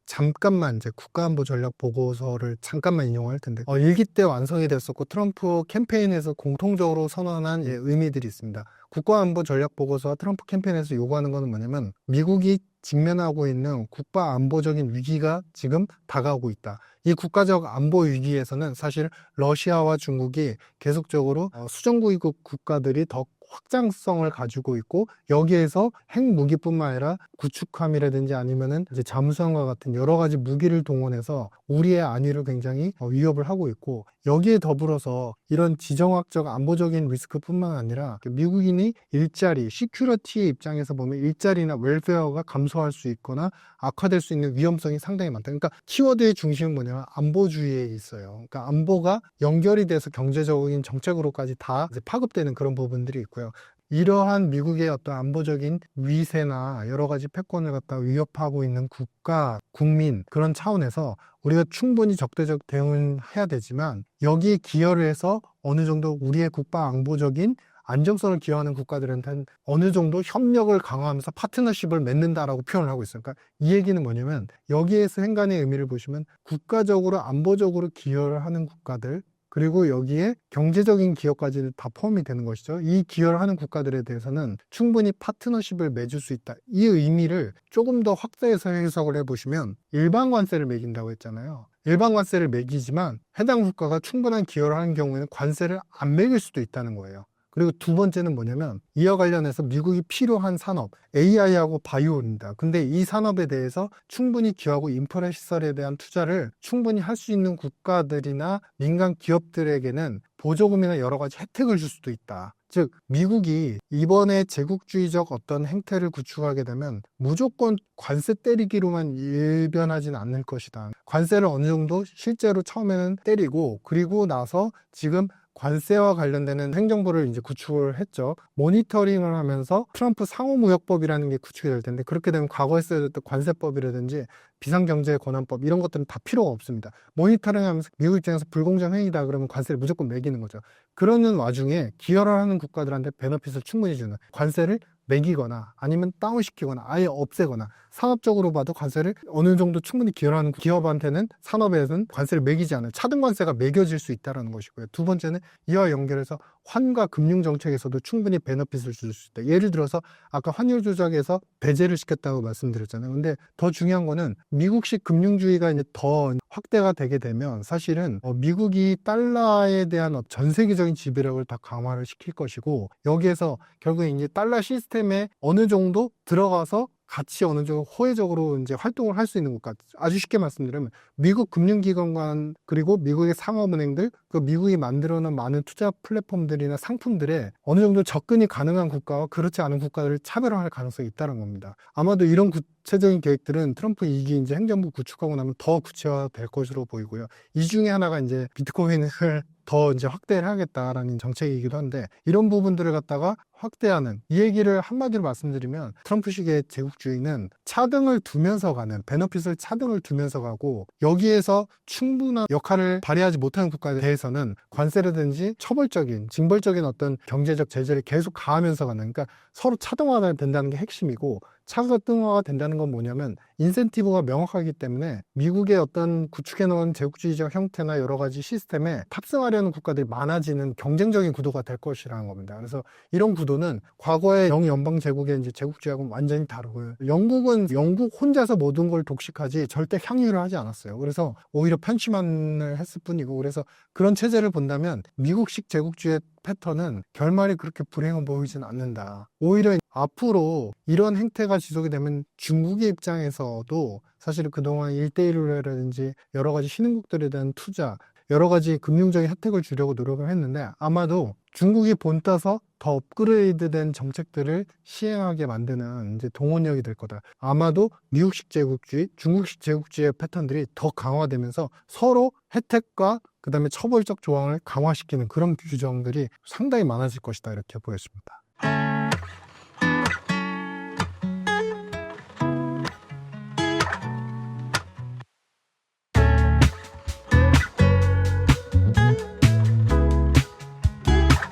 잠깐만 이제 국가안보 전략 보고서를 잠깐만 인용할 텐데, 일기 때 완성이 됐었고 트럼프 캠페인에서 공통적으로 선언한 의미들이 있습니다. 국가안보 전략 보고서와 트럼프 캠페인에서 요구하는 것은 뭐냐면, 미국이 직면하고 있는 국가안보적인 위기가 지금 다가오고 있다. 이 국가적 안보 위기에서는 사실 러시아와 중국이 계속적으로 수정구이국 국가들이 더 확장성을 가지고 있고, 여기에서 핵무기뿐만 아니라 구축함이라든지 아니면은 이제 잠수함과 같은 여러 가지 무기를 동원해서 우리의 안위를 굉장히 위협을 하고 있고, 여기에 더불어서 이런 지정학적 안보적인 리스크뿐만 아니라 미국인이 일자리, 시큐리티의 입장에서 보면 일자리나 웰페어가 감소할 수 있거나 악화될 수 있는 위험성이 상당히 많다. 그러니까 키워드의 중심은 뭐냐면 안보주의에 있어요. 그러니까 안보가 연결이 돼서 경제적인 정책으로까지 다 이제 파급되는 그런 부분들이 있고요. 이러한 미국의 어떤 안보적인 위세나 여러 가지 패권을 갖다 위협하고 있는 국가, 국민, 그런 차원에서 우리가 충분히 적대적 대응을 해야 되지만, 여기에 기여를 해서 어느 정도 우리의 국가 안보적인 안정성을 기여하는 국가들한테는 어느 정도 협력을 강화하면서 파트너십을 맺는다라고 표현을 하고 있어요. 그러니까 이 얘기는 뭐냐면, 여기에서 행간의 의미를 보시면 국가적으로 안보적으로 기여를 하는 국가들, 그리고 여기에 경제적인 기여까지 다 포함이 되는 것이죠. 이 기여를 하는 국가들에 대해서는 충분히 파트너십을 맺을 수 있다. 이 의미를 조금 더 확대해서 해석을 해보시면, 일반 관세를 매긴다고 했잖아요. 일반 관세를 매기지만 해당 국가가 충분한 기여를 하는 경우에는 관세를 안 매길 수도 있다는 거예요. 그리고 두 번째는 뭐냐면, 이와 관련해서 미국이 필요한 산업, AI하고 바이오입니다. 근데 이 산업에 대해서 충분히 기여하고 인프라 시설에 대한 투자를 충분히 할 수 있는 국가들이나 민간 기업들에게는 보조금이나 여러 가지 혜택을 줄 수도 있다. 즉, 미국이 이번에 제국주의적 어떤 행태를 구축하게 되면 무조건 관세 때리기로만 일변하진 않을 것이다. 관세를 어느 정도 실제로 처음에는 때리고, 그리고 나서 지금 관세와 관련되는 행정부를 이제 구축을 했죠. 모니터링을 하면서 트럼프 상호무역법이라는 게 구축이 될 텐데, 그렇게 되면 과거에 쓰였던 관세법이라든지 비상경제권한법 이런 것들은 다 필요가 없습니다. 모니터링하면서 미국 입장에서 불공정 행위다 그러면 관세를 무조건 매기는 거죠. 그러는 와중에 기여를 하는 국가들한테 베너핏을 충분히 주는, 관세를 매기거나 아니면 다운시키거나 아예 없애거나, 산업적으로 봐도 관세를 어느 정도 충분히 기여하는 기업한테는, 산업에서는 관세를 매기지 않은 차등 관세가 매겨질 수 있다는 것이고요. 두 번째는 이와 연결해서 환과 금융 정책에서도 충분히 베너핏을 줄 수 있다. 예를 들어서 아까 환율 조작에서 배제를 시켰다고 말씀드렸잖아요. 근데 더 중요한 거는, 미국식 금융주의가 이제 더 확대가 되게 되면 사실은 미국이 달러에 대한 전 세계적인 지배력을 다 강화를 시킬 것이고, 여기에서 결국에 이제 달러 시스템에 어느 정도 들어가서 같이 어느 정도 호혜적으로 이제 활동을 할 수 있는 국가. 아주 쉽게 말씀드리면 미국 금융기관, 그리고 미국의 상업은행들, 그 미국이 만들어 놓은 많은 투자 플랫폼들이나 상품들에 어느 정도 접근이 가능한 국가와 그렇지 않은 국가들을 차별화할 가능성이 있다는 겁니다. 아마도 이런 구체적인 계획들은 트럼프 2기 이제 행정부 구축하고 나면 더 구체화될 것으로 보이고요. 이 중에 하나가 이제 비트코인을 더 이제 확대를 하겠다라는 정책이기도 한데, 이런 부분들을 갖다가 확대하는, 이 얘기를 한마디로 말씀드리면, 트럼프식의 제국주의는 차등을 두면서 가는, 베너핏을 차등을 두면서 가고, 여기에서 충분한 역할을 발휘하지 못하는 국가에 대해서는 관세라든지 처벌적인, 징벌적인 어떤 경제적 제재를 계속 가하면서 가는, 그러니까 서로 차등화가 된다는 게 핵심이고, 차등화가 된다는 건 뭐냐면 인센티브가 명확하기 때문에 미국의 어떤 구축해 놓은 제국주의적 형태나 여러 가지 시스템에 탑승하려는 국가들이 많아지는 경쟁적인 구도가 될 것이라는 겁니다. 그래서 이런 구도는 과거의 영연방 제국의 이제 제국주의하고는 완전히 다르고요. 영국은 영국 혼자서 모든 걸 독식하지 절대 향유를 하지 않았어요. 그래서 오히려 편취만을 했을 뿐이고, 그래서 그런 체제를 본다면 미국식 제국주의 패턴은 결말이 그렇게 불행해 보이지는 않는다. 오히려 앞으로 이런 행태가 지속이 되면 중국의 입장에서도 사실 그동안 1대1로라든지 여러 가지 신흥국들에 대한 투자, 여러 가지 금융적인 혜택을 주려고 노력을 했는데, 아마도 중국이 본따서 더 업그레이드된 정책들을 시행하게 만드는 이제 동원력이 될 거다. 아마도 미국식 제국주의, 중국식 제국주의의 패턴들이 더 강화되면서 서로 혜택과 그다음에 처벌적 조항을 강화시키는 그런 규정들이 상당히 많아질 것이다, 이렇게 보였습니다.